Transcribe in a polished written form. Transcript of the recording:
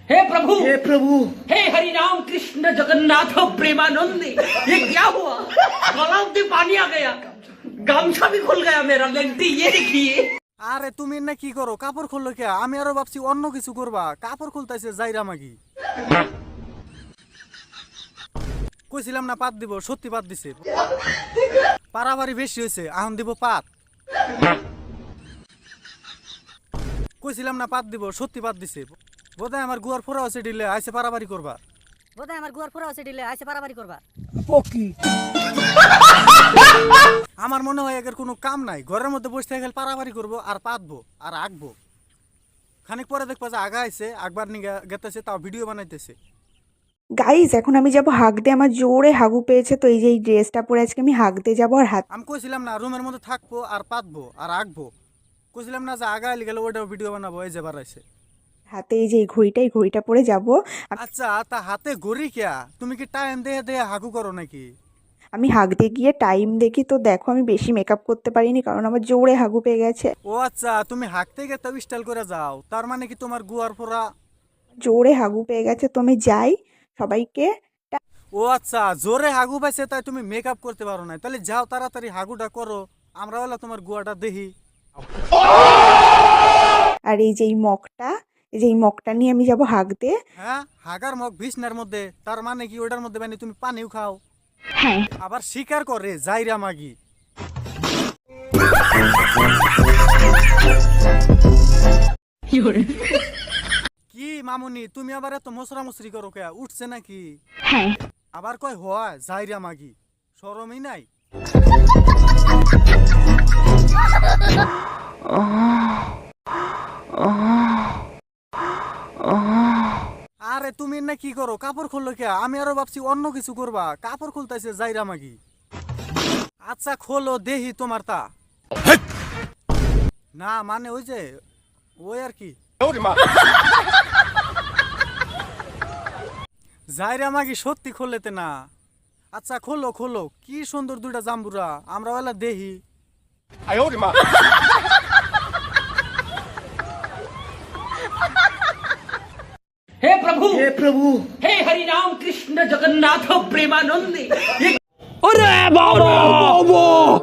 हे प्रभु, हे प्रभु, हे हरि राम कृष्ण जगन्नाथ प्रेमानंद, ये क्या हुआ? गला में पानी आ गया, गामछा भी खुल गया मेरा। लेंटी ये देखिए। আরে তুমি না কি করো? কাপড় খুললো কে? আমি আরো ভাবছি অন্য কিছু করবা। কাপড় খুলতেছে যাইরা মাগি। কইছিলাম না পাত দিব, সত্যি পাত দিছে। পারাবারি বেশি হয়েছে, এখন দিব পাত। কইছিলাম না পাত দিব, সত্যি পাত দিছে। বোধহয় আমার গুয়ার ফোড়া আছে ডিলে, আইসে পারাবারি করবা। বোধহয় আমার গুয়ার ফোড়া আছে দিলে আইসে পারাবারি করবা। আমার মনে হয় এর কোনো কাম নাই, ঘরের মধ্যে বসে থেকে পারাবারি করবো আর পাতবো আর আঁকবো। খানিক পরে দেখবা যে আগা আইছে, আকবার নিয়ে গেতেছে, তাও ভিডিও বানাইতেছে। গাইজ এখন আমি যাব হাঁক দিয়ে, আমার জোরে হাগু পেয়েছে, তো এই যে এই ড্রেসটা পরে আজকে আমি হাঁক দিয়ে যাবো। আর আমি কইছিলাম না রুমের মধ্যে থাকবো আর পাতবো আর আঁকবো। কইছিলাম না যে আগা আইলে গেলে ওইটাও ভিডিও বানাবো। এই যে বাড়াইছে হাতে এই যে এই ঘড়িটা পরে যাব। আচ্ছা তা হাতে ঘড়ি কিয়া? তুমি কি টাইম দেহে দেহে হাগু করো নাকি? আমি হাঁক দিয়ে গিয়ে টাইম দেখি, তো দেখো আমি বেশি মেকআপ করতে পারিনি কারণ আমার জোরে হাগু পেয়ে গেছে। ও আচ্ছা, তুমি হাঁকতে গেতে স্টাইল করে যাও, তার মানে কি তোমার গুয়ার ফোড়া? জোরে হাগু পেয়ে গেছে, তো আমি যাই সবাইকে। ও আচ্ছা, জোরে হাগু পাইছে তাই তুমি মেকআপ করতে পারো না? তাহলে যাও তাড়াতাড়ি হাগুটা করো, আমরা হলো তোমার গুয়াটা দেখি। আর এই যে এই মগটা নিয়ে আমি যাব হাঁক দিয়ে। হ্যাঁ, হাগার মগ বিছনার মধ্যে, তার মানে কি ওটার মধ্যে মানে তুমি পানিও খাও? হ্যাঁ, আবার স্বীকার করে যাইরা মাগি। কি মামুনি, তুমি আবার এত মশরামশরি করো কে? উঠছে নাকি? হ্যাঁ। আবার কয় হয় যাইরা মাগি, শরমই নাই? আরে তুমি না কি করো? কাপড় খুললো কে? আমি আরো ভাবছি অন্য কিছু করবা। কাপড় খুলতেছে যাইরা মাগি। আচ্ছা খোলো দেহি তোমার তা। না মানে ওই যে ওই আর কি যাইরা মাগি সত্যি খোলেতে না। আচ্ছা খোলো খোলো, কি সুন্দর দুইটা জাম্বুরা, আমরা ওলা দেহি। हे प्रभु, हे प्रभु, हे हरि राम कृष्ण जगन्नाथ प्रेमानंद, ये अरे बाबा